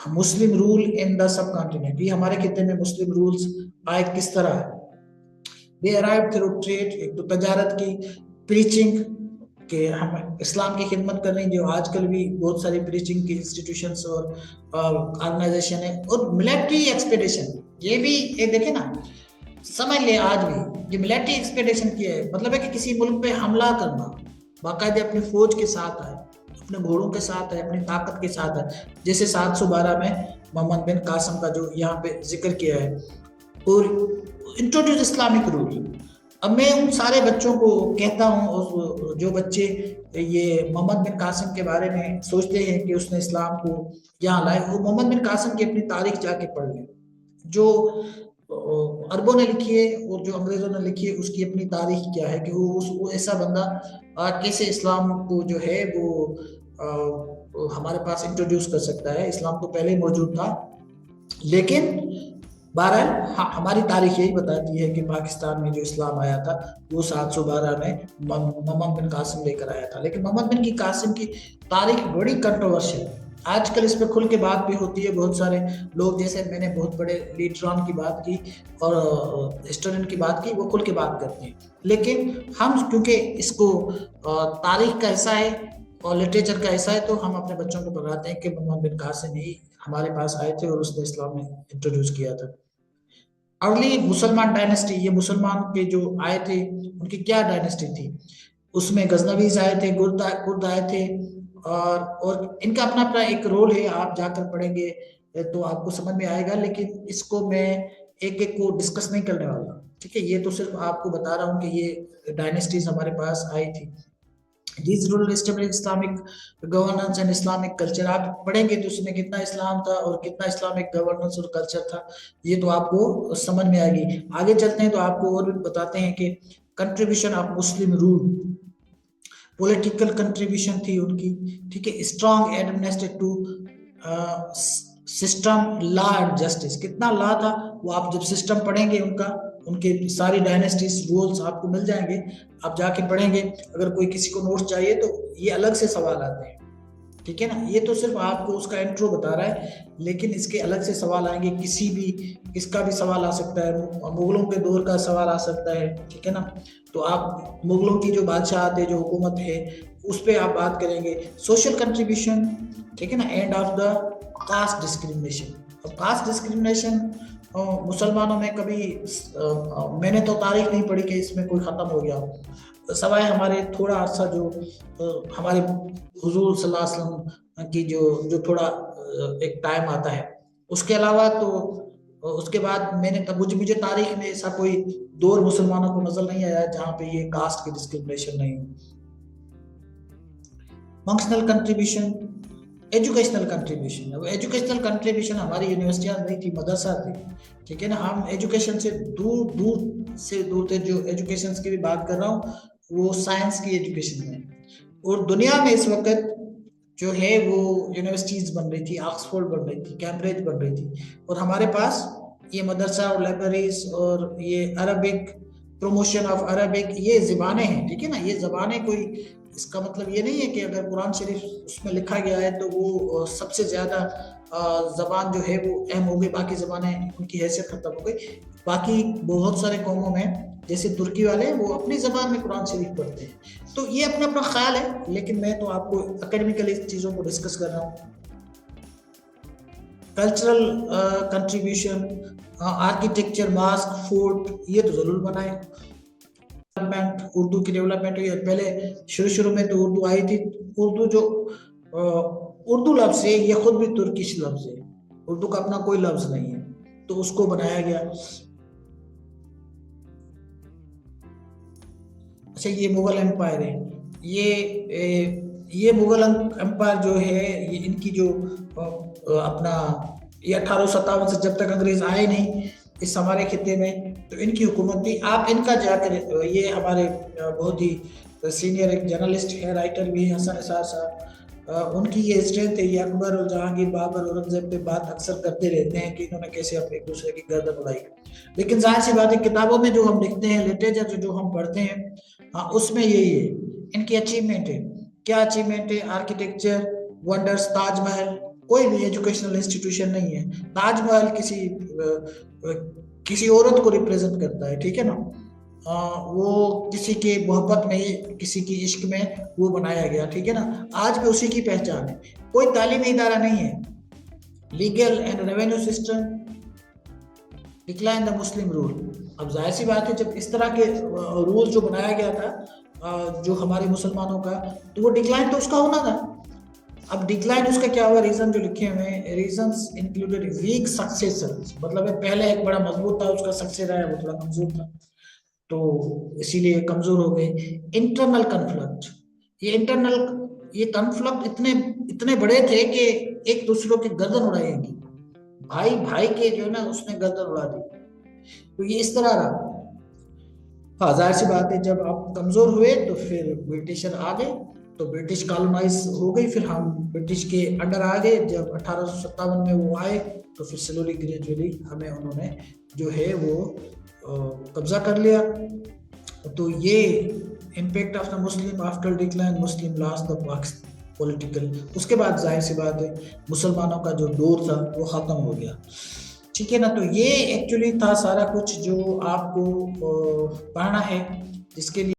Muslim rule in the sub continent, ये हमारे खिते में मुस्लिम रूल्स आए किस तरह है। दे अराइव थ्रू ट्रेड, एक तो तजारत की, प्रीचिंग कि हम इस्लाम की खिदमत कर रहे हैं, जो आजकल भी बहुत सारी प्रीचिंग की इंस्टीट्यूशंस और ऑर्गेनाइजेशन है, और मिलिट्री एक्सपेडिशन, ये भी एक देखे ना, समझ ले आज भी जो मिलिट्री एक्सपेडिशन किया है, मतलब है कि किसी मुल्क पे हमला करना, बाकायदे अपनी फौज के साथ है, अपने घोड़ों के साथ है, अपनी ताकत के साथ है, जैसे 712 में मोहम्मद बिन कासिम का जो यहाँ पे जिक्र किया है, और इंट्रोड्यूस इस्लामिक रूल। अब मैं उन सारे बच्चों को कहता हूँ, जो बच्चे ये मोहम्मद बिन कासिम के बारे में सोचते हैं कि उसने इस्लाम को यहाँ लाए, वो मोहम्मद बिन कासिम की अपनी तारीख जाके पढ़ लें, जो अरबों ने लिखी है और जो अंग्रेजों ने लिखी है, उसकी अपनी तारीख क्या है, कि वो ऐसा बंदा कैसे इस्लाम को जो है वो हमारे पास इंट्रोड्यूस कर सकता है। इस्लाम तो पहले ही मौजूद था, लेकिन बहरहाल हाँ, हमारी तारीख यही बताती है कि पाकिस्तान में जो इस्लाम आया था वो 712 में मोहम्मद बिन कासिम लेकर आया था। लेकिन मोहम्मद बिन की कासिम की तारीख बड़ी कंट्रोवर्शियल है, आजकल इस पर खुल के बात भी होती है। बहुत सारे लोग, जैसे मैंने बहुत बड़े लीडरान की बात की और हिस्टोरियन की बात की, वो खुल के बात करते हैं, लेकिन हम क्योंकि इसको तारीख का हिस्सा है और लिटरेचर का हिस्सा है, तो हम अपने बच्चों को बताते हैं कि मोहम्मद बिन कासिम ही हमारे पास आए थे और उसने इस्लाम में इंट्रोड्यूस किया था। अर्ली मुसलमान डायनेस्टी, ये मुसलमान के जो आए थे उनकी क्या डायनेस्टी थी, उसमें गजनवीज आए थे, कुर्द आए थे, और इनका अपना अपना एक रोल है, आप जाकर पढ़ेंगे तो आपको समझ में आएगा, लेकिन इसको मैं एक एक को डिस्कस नहीं करने वाला, ठीक है। ये तो सिर्फ आपको बता रहा हूँ कि ये डायनेस्टीज हमारे पास आई थी। These rule established Islamic governance and Islamic culture, आप पढ़ेंगे तो उसमें कितना इस्लाम था और कितना इस्लामिक गवर्नेंस और कल्चर था, ये तो आपको समझ में आएगी। आगे चलते हैं तो आपको और भी बताते हैं कि contribution of Muslim rule, political contribution थी उनकी, ठीक है। Strong administrative system, law and justice, कितना लॉ था वो आप जब सिस्टम पढ़ेंगे उनका, उनके सारी डायनेस्टीज रूल्स आपको मिल जाएंगे, आप जाके पढ़ेंगे। अगर कोई किसी को नोट्स चाहिए तो ये अलग से सवाल आते हैं, ठीक है ना, ये तो सिर्फ आपको उसका इंट्रो बता रहा है, लेकिन इसके अलग से सवाल आएंगे, किसी भी किसका भी सवाल आ सकता है, मुगलों के दौर का सवाल आ सकता है, ठीक है ना। तो आप मुगलों की जो बादशाह थे, जो हुकूमत है, उस पर आप बात करेंगे। सोशल कंट्रीब्यूशन, ठीक है ना, end of the caste discrimination. अब कास्ट डिस्क्रिमिनेशन मुसलमानों में कभी मैंने तो तारीख नहीं पढ़ी कि इसमें कोई ख़त्म हो गया, सवाए हमारे थोड़ा अर्सा जो हमारे हुजूर सल्लल्लाहु अलैहि वसल्लम की जो थोड़ा एक टाइम आता है, उसके अलावा तो उसके बाद मैंने तब मुझे तारीख में ऐसा कोई दौर मुसलमानों को नजर नहीं आया जहाँ पे ये कास्ट की डिस्क्रिमिनेशन नहीं हो। Functional contribution, educational contribution. अब एजुकेशनल कंट्रीब्यूशन हमारी यूनिवर्सिटियां नहीं थी, मदरसा थी, ठीक है ना। हम एजुकेशन से दूर थे, जो एजुकेशन की भी बात कर रहा हूँ वो साइंस की एजुकेशन है। और दुनिया में इस वक्त जो है वो यूनिवर्सिटीज बन रही थी, ऑक्सफोर्ड बन रही थी, कैम्ब्रिज बन रही थी, और हमारे पास ये मदरसा और लाइब्रेरीज और ये अरबिक, प्रमोशन ऑफ अरबिक, ये ज़बानें हैं, ठीक है ना। ये ज़बानें कोई, इसका मतलब ये नहीं है कि अगर कुरान शरीफ उसमें लिखा गया है तो वो सबसे ज़्यादा ज़बान जो है वो अहम हो गई, बाकी ज़बानें उनकी हैसियत ख़त्म हो गई। बाकी बहुत सारे कौमों में, जैसे तुर्की वाले, वो अपनी ज़बान में कुरान शरीफ पढ़ते हैं। तो ये अपना अपना ख्याल है, लेकिन मैं तो आपको एकेडमिकली चीज़ों को डिस्कस कर रहा हूँ। Cultural contribution, architecture, mask, fort, ये तो ज़रूर बनाए। डेवलपमेंट, उर्दू की डेवलपमेंट हुई है। पहले शुरू में तो उर्दू आई थी, उर्दू जो उर्दू लफ्ज़ है ये खुद भी तुर्किश लफ्ज़ है, उर्दू का अपना कोई लफ्ज़ नहीं है, तो उसको बनाया गया। अच्छा, ये मुगल एम्पायर है, ये मुगल एम्पायर जो है, ये इनकी जो अपना ये 1857 से जब तक अंग्रेज आए नहीं इस हमारे खिते में, तो इनकी हुकूमत थी। आप इनका जाकर, ये हमारे बहुत ही सीनियर एक जर्नलिस्ट है, राइटर भी है, हसन निसार साहब, उनकी ये स्ट्रेंथ है, ये अकबर और जहांगीर, बाबर, औरंगजेब पे बात अक्सर करते रहते हैं कि इन्होंने कैसे अपने एक दूसरे की गर्दन उड़ाई। लेकिन जाहिर सी बात है, किताबों में जो हम लिखते हैं, लिटरेचर जो हम पढ़ते हैं, हाँ, उसमें यही है इनकी अचीवमेंट है। क्या अचीवमेंट है? आर्किटेक्चर वंडर्स, ताजमहल, कोई भी एजुकेशनल इंस्टीट्यूशन नहीं है। ताजमहल किसी औरत को रिप्रेजेंट करता है, ठीक है ना। वो किसी के मोहब्बत में, किसी की इश्क में वो बनाया गया, ठीक है ना। आज भी उसी की पहचान है। कोई तालीमी इदारा नहीं है। Legal and revenue system, decline the Muslim rule. अब जाहिर सी बात है, जब इस तरह के रूल जो बनाया गया था जो हमारे मुसलमानों का, तो वो डिक्लाइन तो उसका होना था। अब डिक्लाइन उसका क्या हुआ, रीजन जो लिखे हुए हैं, रीजंस इंक्लूडेड वीक सक्सेसर, मतलब पहले एक बड़ा मजबूत था, उसका सक्सेसर है वो थोड़ा कमजोर था, तो इसीलिए कमजोर हो गए। इंटरनल कन्फ्लिक्ट, ये कन्फ्लिक्ट इतने इतने बड़े थे कि एक दूसरों की गर्दन उड़ाएंगे, भाई भाई के जो है ना उसने गर्दन उड़ा दी। तो ये इस तरह रहा। हाँ, जाहिर सी बात है, जब आप कमजोर हुए तो फिर ब्रिटिशर आ गए, तो ब्रिटिश कॉलोनाइज हो गई, फिर हम ब्रिटिश के अंडर आ गए। जब 1857 में वो आए तो फिर स्लोली ग्रेजुअली हमें उन्होंने जो है वो कब्जा कर लिया। तो ये impact of the Muslim after decline Muslim lost the Pakistan political. उसके बाद जाहिर सी बात है मुसलमानों का जो दौर था वो खत्म हो गया, ठीक है ना। तो ये एक्चुअली था सारा कुछ जो आपको पढ़ना है, जिसके लिए